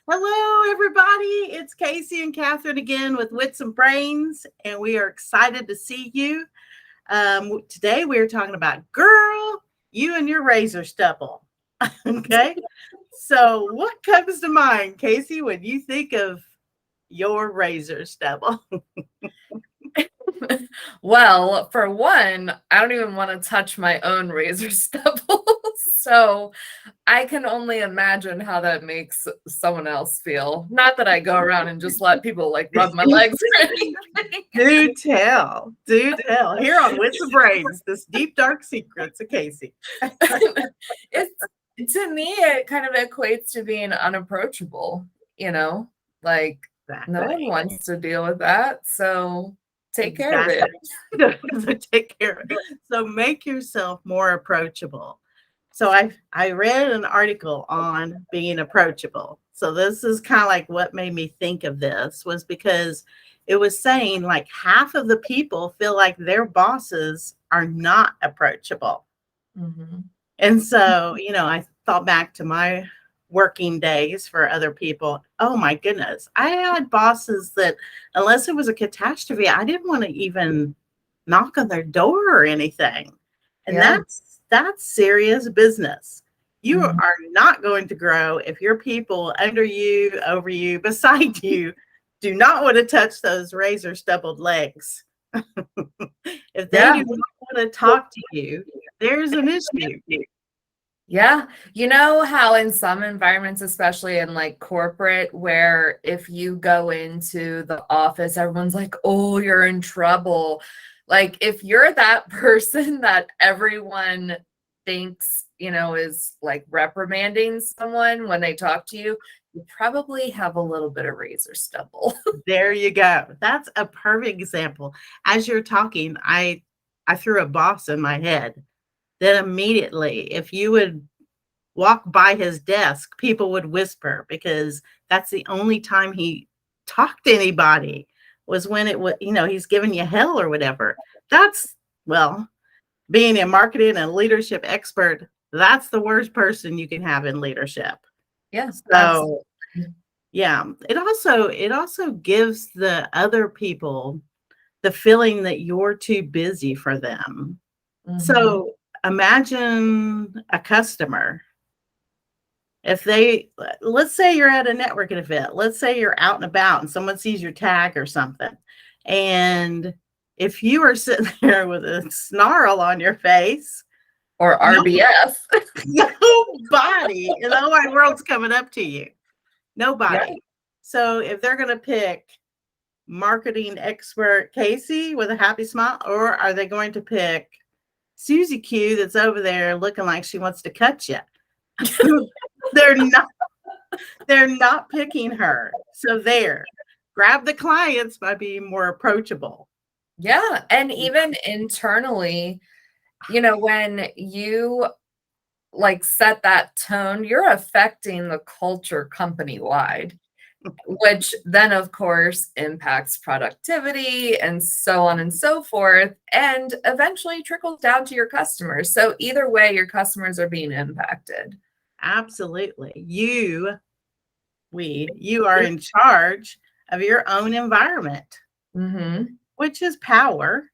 Hello, everybody. It's Casey and Catherine again with Wits and Brains, and we are excited to see you. Today, we are talking about girl, you and your razor stubble. Okay. So, what comes to mind, Casey, when you think of your razor stubble? Well, for one, I don't even want to touch my own razor stubble. So I can only imagine how that makes someone else feel. Not that I go around and just let people like rub my legs or anything. Do tell. Do tell. Here on Wits and Brains, this deep, dark secrets of Casey. It's to me, it kind of equates to being unapproachable, like no one wants to deal with that. So take care of it. So take care of it. So make yourself more approachable. So I read an article on being approachable. So this is kind of like what made me think of this was because it was saying like half of the people feel like their bosses are not approachable. Mm-hmm. And so, I thought back to my working days for other people. Oh my goodness. I had bosses that, unless it was a catastrophe, I didn't want to even knock on their door or anything. And Yeah. that's serious business. You Mhm. are not going to grow if your people under you, over you, beside you do not want to touch those razor stubbled legs. If they Yeah. do not want to talk to you, there's an issue. Yeah. You know how in some environments, especially in like corporate, where if you go into the office, everyone's like, oh, you're in trouble. Like if you're that person that everyone thinks, is like reprimanding someone when they talk to you, you probably have a little bit of razor stubble. There you go. That's a perfect example. As you're talking, I threw a boss in my head. Then immediately, if you would walk by his desk, people would whisper because that's the only time he talked to anybody was when it was, he's giving you hell or whatever. That's, well, being a marketing and leadership expert, that's the worst person you can have in leadership. Yeah. So, yeah, it also gives the other people the feeling that you're too busy for them. Mm-hmm. So imagine a customer. If let's say you're at a networking event, let's say you're out and about and someone sees your tag or something. And if you are sitting there with a snarl on your face, or RBF, nobody in the whole wide world's coming up to you. Nobody. Yeah. So if they're going to pick marketing expert Casey with a happy smile, or are they going to pick Susie Q that's over there looking like she wants to cut you? They're not picking her. So grab the clients by being more approachable. Yeah. And even internally, when you like set that tone, you're affecting the culture company wide, which then of course impacts productivity and so on and so forth, and eventually trickles down to your customers. So either way, your customers are being impacted. Absolutely. You are in charge of your own environment, Mm-hmm. which is power,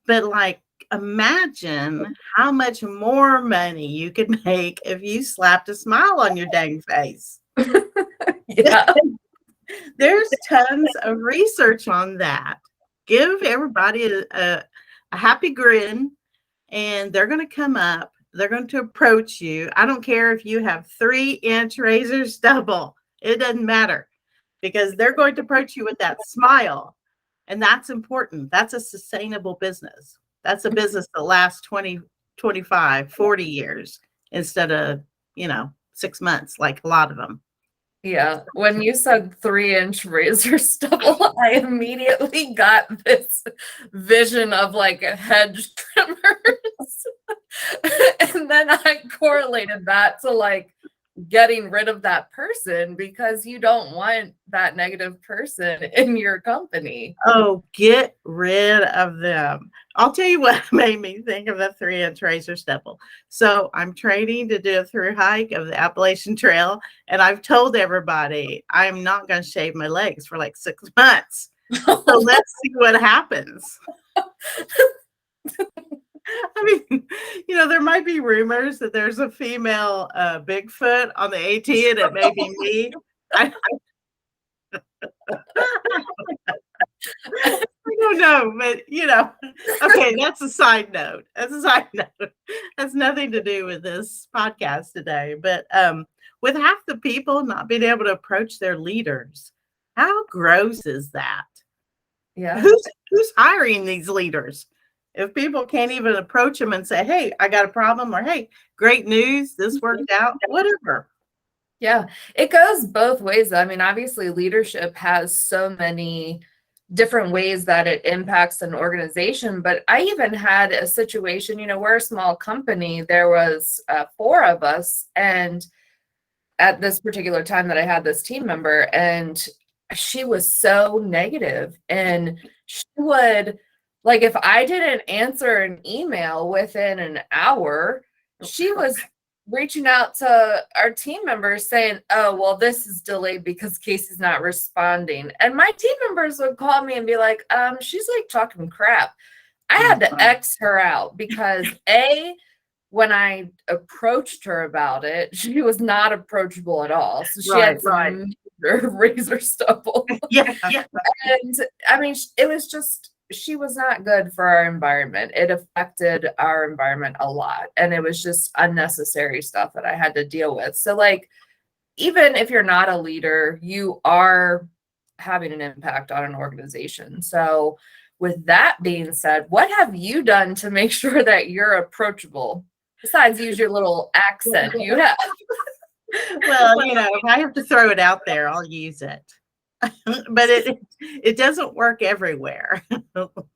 but like imagine how much more money you could make if you slapped a smile on your dang face. Yeah. There's tons of research on that. Give everybody a happy grin, and they're going to come up. They're going to approach you. I don't care if you have 3-inch razor stubble. It doesn't matter because they're going to approach you with that smile. And that's important. That's a sustainable business. That's a business that lasts 20, 25, 40 years instead of, 6 months, like a lot of them. Yeah. When you said 3-inch razor stubble, I immediately got this vision of like a hedge trimmers. And then I correlated that to like getting rid of that person because you don't want that negative person in your company. Oh, get rid of them. I'll tell you what made me think of the 3-inch razor stubble. So I'm training to do a through hike of the Appalachian Trail, and I've told everybody I'm not going to shave my legs for like 6 months. So let's see what happens. I mean, there might be rumors that there's a female Bigfoot on the AT, and it may be me. I don't know, but okay, that's a side note. That's a side note. Has nothing to do with this podcast today. But with half the people not being able to approach their leaders, how gross is that? Yeah. Who's hiring these leaders? If people can't even approach them and say, hey, I got a problem, or hey, great news, this worked out, whatever. Yeah, it goes both ways. I mean, obviously leadership has so many different ways that it impacts an organization, but I even had a situation, we're a small company. There was 4 of us, and at this particular time that I had this team member, and she was so negative, and she would, like, if I didn't answer an email within an hour, she was reaching out to our team members saying, oh, well, this is delayed because Casey's not responding. And my team members would call me and be like, she's like talking crap. I had to X her out because when I approached her about it, she was not approachable at all. So she had some razor stubble. Yeah. And I mean, it was just, she was not good for our environment. It affected our environment a lot. And it was just unnecessary stuff that I had to deal with. So like, even if you're not a leader, you are having an impact on an organization. So with that being said, what have you done to make sure that you're approachable? Besides use your little accent you have. Well, if I have to throw it out there, I'll use it. But it doesn't work everywhere.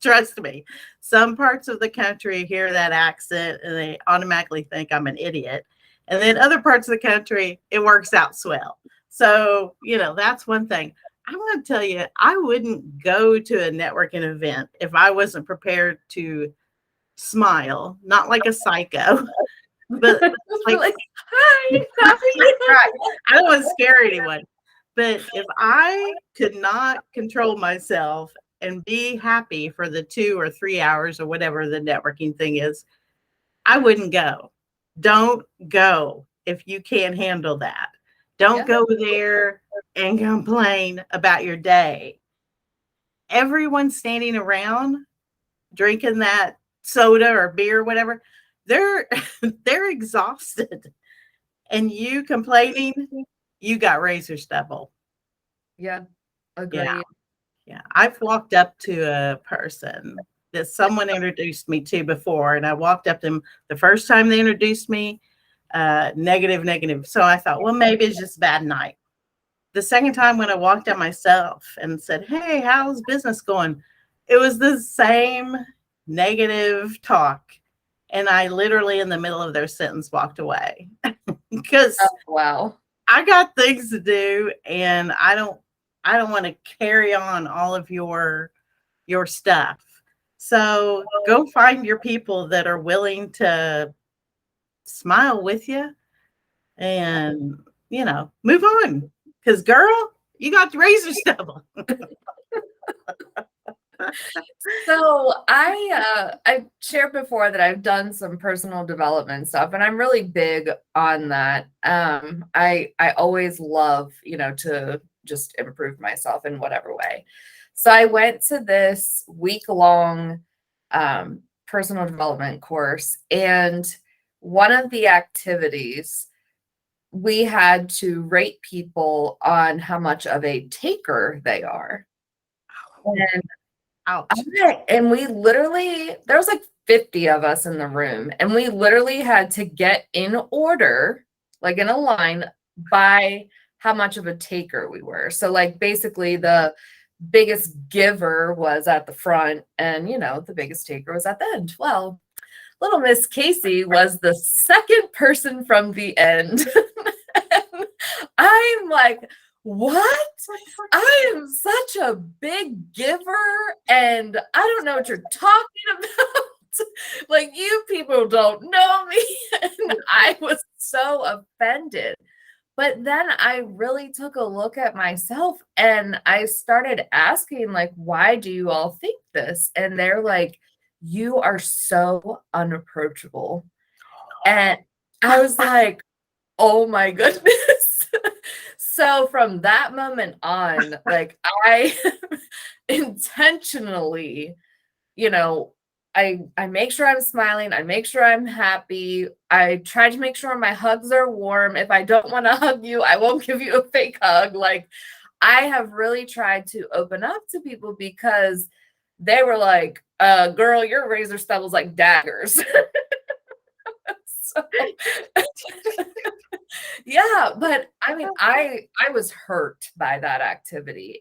Trust me. Some parts of the country hear that accent and they automatically think I'm an idiot. And then other parts of the country, it works out swell. So, that's one thing. I want to tell you, I wouldn't go to a networking event if I wasn't prepared to smile, not like a psycho, but like hi, how are you? Right. I don't want to scare anyone. But if I could not control myself and be happy for the 2 or 3 hours or whatever the networking thing is, I wouldn't go. Don't go if you can't handle that. Don't go there and complain about your day. Everyone standing around drinking that soda or beer or whatever, they're exhausted. And you complaining, you got razor stubble. Yeah, agreed. Yeah. I've walked up to a person that someone introduced me to before, and I walked up to them the first time they introduced me, negative. So I thought, well, maybe it's just a bad night. The second time when I walked up myself and said, hey, how's business going? It was the same negative talk. And I literally in the middle of their sentence walked away because wow, I got things to do, and I don't want to carry on all of your stuff. So go find your people that are willing to smile with you and, move on. Because, girl, you got the razor stubble. So I shared before that I've done some personal development stuff, and I'm really big on that. I always love, to just improve myself in whatever way. So I went to this week-long personal development course, and one of the activities, we had to rate people on how much of a taker they are. And ouch. And we literally, there was like 50 of us in the room, and we literally had to get in order, like in a line, by how much of a taker we were. So like basically the biggest giver was at the front, and the biggest taker was at the end. Well, little Miss Casey was the second person from the end. I'm like, what? I am such a big giver, and I don't know what you're talking about. Like, you people don't know me. And I was so offended. But then I really took a look at myself and I started asking, like, why do you all think this? And they're like, you are so unapproachable. And I was like, oh my goodness. So from that moment on, like, I intentionally, you know, I make sure I'm smiling, I make sure I'm happy. I try to make sure my hugs are warm. If I don't want to hug you, I won't give you a fake hug. Like, I have really tried to open up to people because they were like, girl, your razor stubbles like daggers. So, yeah, but I mean, I was hurt by that activity,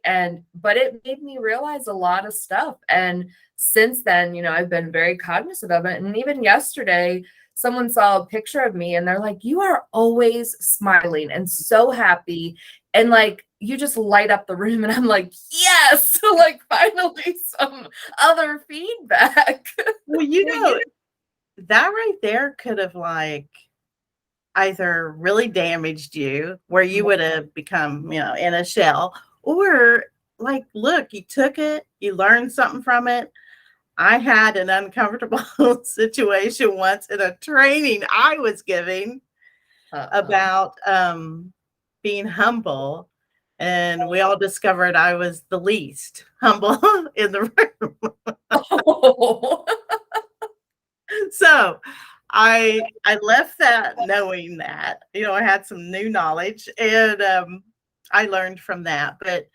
but it made me realize a lot of stuff. And since then, I've been very cognizant of it. And even yesterday, someone saw a picture of me and they're like, you are always smiling and so happy, and like you just light up the room. And I'm like, yes, like finally some other feedback. Well, that right there could have like either really damaged you where you would have become, in a shell, or like, look, you took it, you learned something from it. I had an uncomfortable situation once in a training I was giving about being humble. And we all discovered I was the least humble in the room. Oh. So I left that knowing that, I had some new knowledge, and I learned from that. But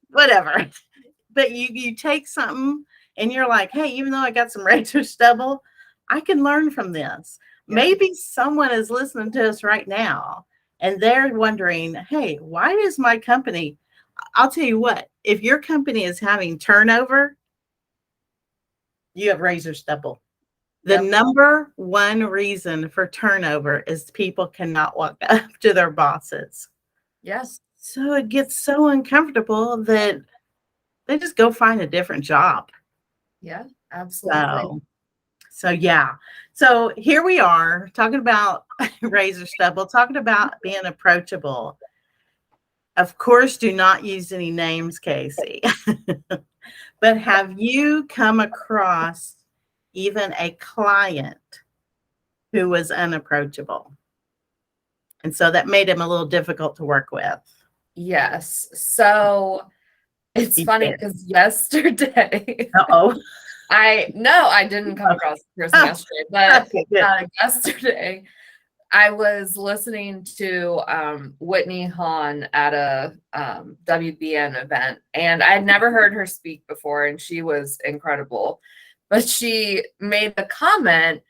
whatever. But you take something and you're like, hey, even though I got some razor stubble, I can learn from this. Yeah. Maybe someone is listening to us right now and they're wondering, hey, why is my company? I'll tell you what, if your company is having turnover, you have razor stubble. The number one reason for turnover is people cannot walk up to their bosses. Yes. So it gets so uncomfortable that they just go find a different job. Yeah, absolutely. So yeah. So here we are talking about razor stubble, talking about being approachable. Of course, do not use any names, Casey. But have you come across even a client who was unapproachable? And so that made him a little difficult to work with. Yes. So it's funny because yesterday, I didn't come across the person yesterday, but yesterday I was listening to Whitney Hahn at a WBN event, and I had never heard her speak before, and she was incredible. But she made the comment,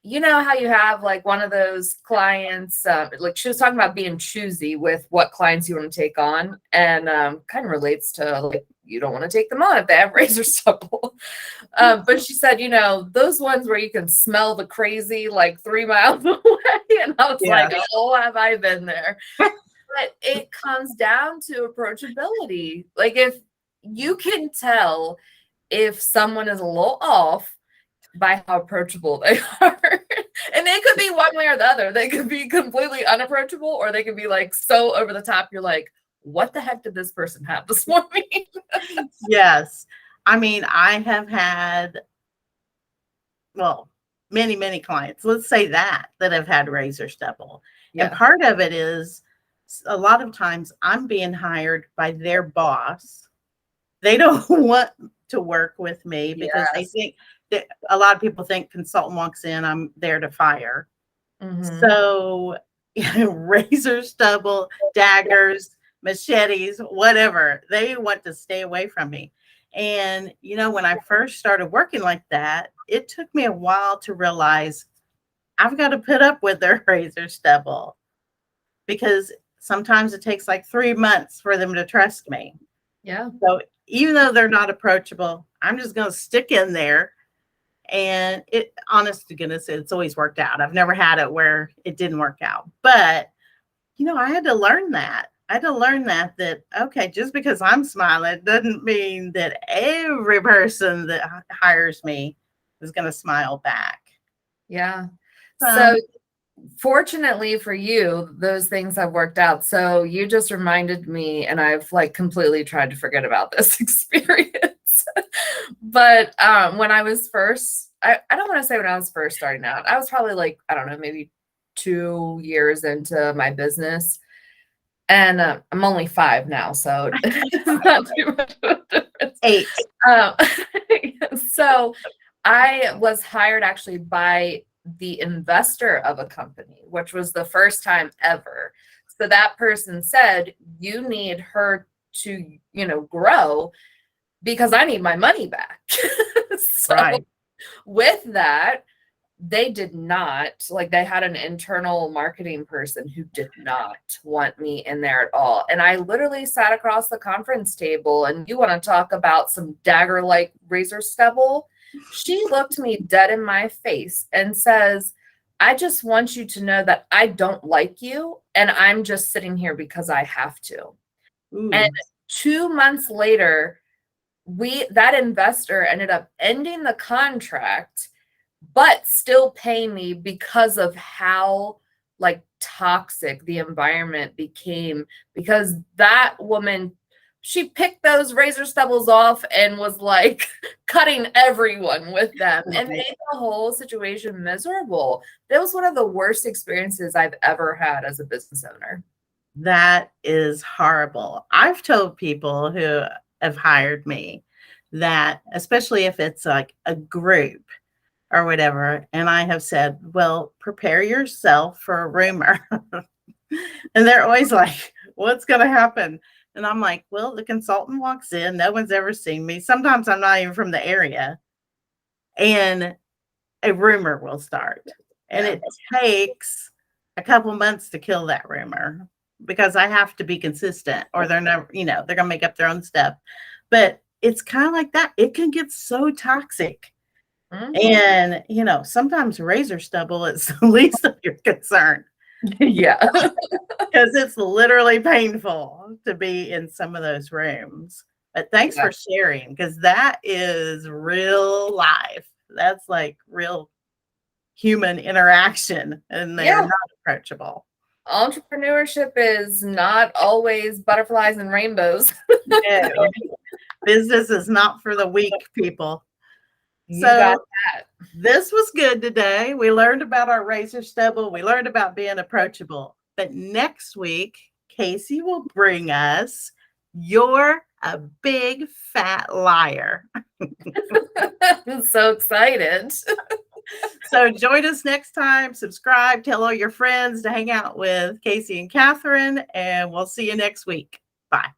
you know how you have like one of those clients, like she was talking about being choosy with what clients you want to take on, and kind of relates to like you don't want to take them on if they have razor stubble. But she said, those ones where you can smell the crazy like 3 miles away, and I was like, oh, have I been there? But it comes down to approachability. Like if you can tell if someone is a little off by how approachable they are. And they could be one way or the other. They could be completely unapproachable, or they could be like so over the top. You're like, what the heck did this person have this morning? Yes. I mean, I have had, many, many clients, let's say that have had razor stubble. Yeah. And part of it is a lot of times I'm being hired by their boss. They don't want to work with me because they think that a lot of people think consultant walks in, I'm there to fire. Mm-hmm. So razor stubble, daggers, machetes, whatever, they want to stay away from me. And, when I first started working like that, it took me a while to realize I've got to put up with their razor stubble, because sometimes it takes like 3 months for them to trust me. Yeah. So even though they're not approachable, I'm just going to stick in there. And it, honest to goodness, it's always worked out. I've never had it where it didn't work out. But, I had to learn that. That, okay, just because I'm smiling doesn't mean that every person that hires me is going to smile back. Yeah. Um, So fortunately for you, those things have worked out. So you just reminded me, and I've like completely tried to forget about this experience. But when I was first, I don't want to say when I was first starting out, I was probably like, I don't know, maybe 2 years into my business. And I'm only 5 now, so it's not too much of a difference. 8. Um, so I was hired actually by the investor of a company, which was the first time ever. So that person said, you need her to, grow because I need my money back. So Right. with that, they did not, like, they had an internal marketing person who did not want me in there at all. And I literally sat across the conference table, and you want to talk about some dagger-like razor stubble? She looked me dead in my face and says, I just want you to know that I don't like you, and I'm just sitting here because I have to. Ooh. And 2 months later, that investor ended up ending the contract, but still paying me because of how like toxic the environment became, because that woman, she picked those razor stubbles off and was like cutting everyone with them and made the whole situation miserable. That was one of the worst experiences I've ever had as a business owner. That is horrible. I've told people who have hired me that, especially if it's like a group or whatever, and I have said, well, prepare yourself for a rumor. And they're always like, what's going to happen? And I'm like, well, the consultant walks in, no one's ever seen me. Sometimes I'm not even from the area, and a rumor will start. And it takes a couple months to kill that rumor, because I have to be consistent, or they're never, they're going to make up their own stuff. But it's kind of like that. It can get so toxic. And, sometimes razor stubble is the least of your concern. Yeah. Because it's literally painful to be in some of those rooms. But thanks for sharing, because that is real life. That's like real human interaction, and they're not approachable. Entrepreneurship is not always butterflies and rainbows. No. Business is not for the weak, people. You got that. This was good today. We learned about our razor stubble. We learned about being approachable. But next week, Casey will bring us You're a Big Fat Liar. I'm so excited. So join us next time. Subscribe. Tell all your friends to hang out with Casey and Catherine. And we'll see you next week. Bye.